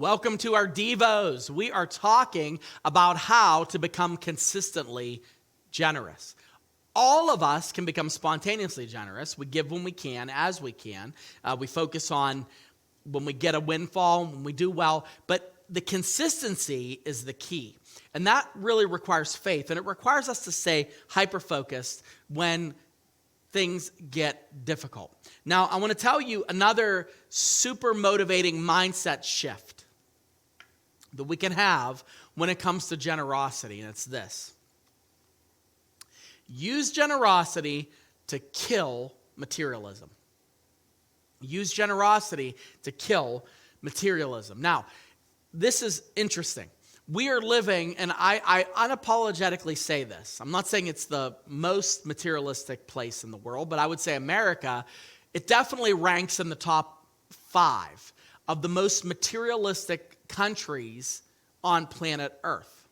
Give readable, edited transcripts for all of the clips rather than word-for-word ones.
Welcome to our Devos. We are talking about how to become consistently generous. All of us can become spontaneously generous. We give when we can, as we can. We focus on when we get a windfall, when we do well. But the consistency is the key. And that really requires faith. And it requires us to stay hyper-focused when things get difficult. Now, I want to tell you another super motivating mindset shift that we can have when it comes to generosity, and it's this. Use generosity to kill materialism. Use generosity to kill materialism. Now, this is interesting. We are living, and I unapologetically say this. I'm not saying it's the most materialistic place in the world, but I would say America, it definitely ranks in the top 5 of the most materialistic countries on planet Earth.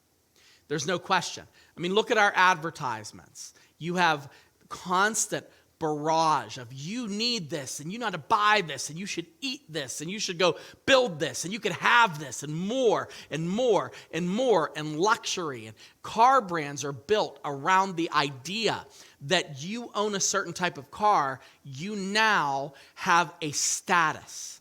There's no question. I mean, look at our advertisements. You have constant barrage of you need this and you know how to buy this and you should eat this and you should go build this and you could have this and more and more and more, and luxury. And car brands are built around the idea that you own a certain type of car, you now have a status.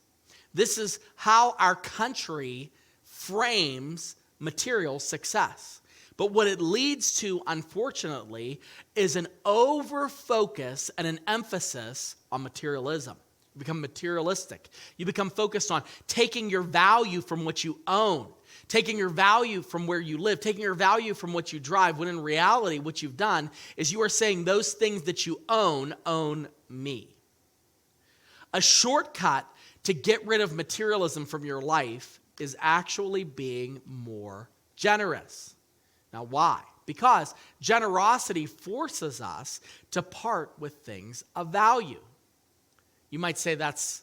This is how our country frames material success. But what it leads to, unfortunately, is an over-focus and an emphasis on materialism. You become materialistic. You become focused on taking your value from what you own, taking your value from where you live, taking your value from what you drive, when in reality, what you've done is you are saying those things that you own me. A shortcut to get rid of materialism from your life is actually being more generous. Now, why? Because generosity forces us to part with things of value. You might say that's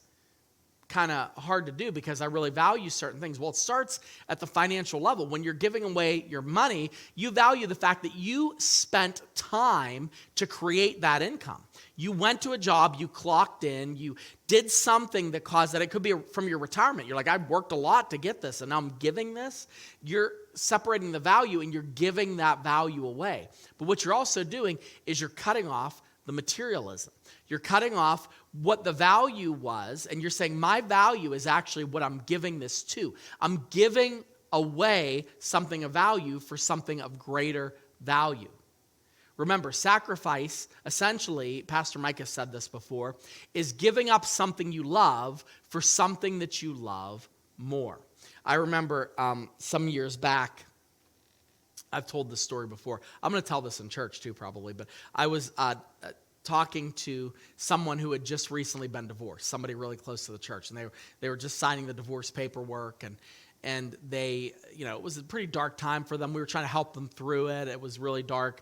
kind of hard to do because I really value certain things. Well, it starts at the financial level. When you're giving away your money, you value the fact that you spent time to create that income. You went to a job, you clocked in, you did something that caused that. It could be from your retirement. You're like, I've worked a lot to get this, and now I'm giving this. You're separating the value, and you're giving that value away. But what you're also doing is you're cutting off the materialism. You're cutting off what the value was, and you're saying, my value is actually what I'm giving this to. I'm giving away something of value for something of greater value. Remember, sacrifice, essentially, Pastor Mike has said this before, is giving up something you love for something that you love more. I remember some years back, I've told this story before. I'm going to tell this in church too, probably, but I was talking to someone who had just recently been divorced, somebody really close to the church, and they were just signing the divorce paperwork, and they, it was a pretty dark time for them. We were trying to help them through it. It was really dark.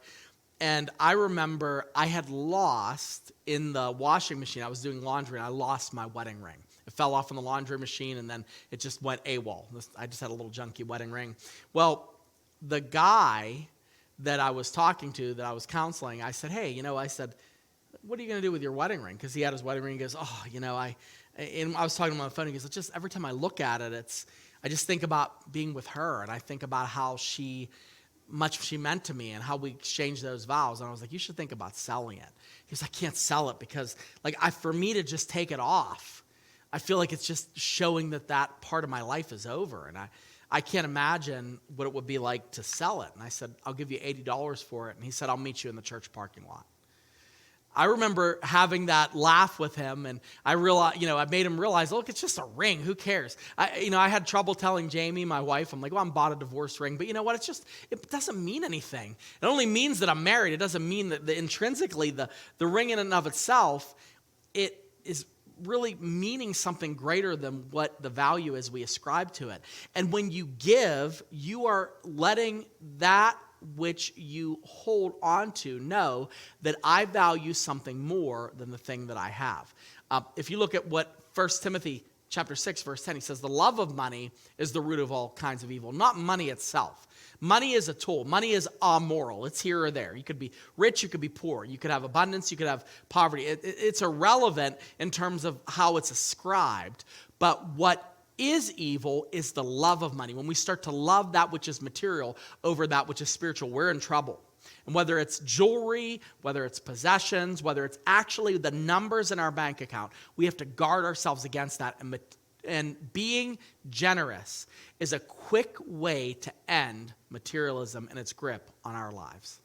And I remember I had lost in the washing machine. I was doing laundry, and I lost my wedding ring. It fell off in the laundry machine, and then it just went AWOL. I just had a little junky wedding ring. Well, the guy that I was talking to, that I was counseling, I said, hey, I said, what are you going to do with your wedding ring? Because he had his wedding ring. He goes, and I was talking to him on the phone. He goes, just every time I look at it, I just think about being with her, and I think about how much she meant to me and how we exchanged those vows. And I was like, you should think about selling it. He goes, I can't sell it because for me to just take it off, I feel like it's just showing that part of my life is over. And I can't imagine what it would be like to sell it. And I said, I'll give you $80 for it. And he said, I'll meet you in the church parking lot. I remember having that laugh with him, and I realized, I made him realize, look, it's just a ring. Who cares? I had trouble telling Jamie, my wife, I'm like, well, I bought a divorce ring, but you know what? It doesn't mean anything. It only means that I'm married. It doesn't mean that intrinsically the ring in and of itself, it is really meaning something greater than what the value is we ascribe to it. And when you give, you are letting that which you hold on to know that I value something more than the thing that I have. If you look at what 1 Timothy chapter 6, verse 10, he says, the love of money is the root of all kinds of evil, not money itself. Money is a tool. Money is amoral. It's here or there. You could be rich, you could be poor. You could have abundance, you could have poverty. It's irrelevant in terms of how it's ascribed. But what is evil is the love of money. When we start to love that which is material over that which is spiritual, we're in trouble. And whether it's jewelry, whether it's possessions, whether it's actually the numbers in our bank account, we have to guard ourselves against that. And being generous is a quick way to end materialism and its grip on our lives.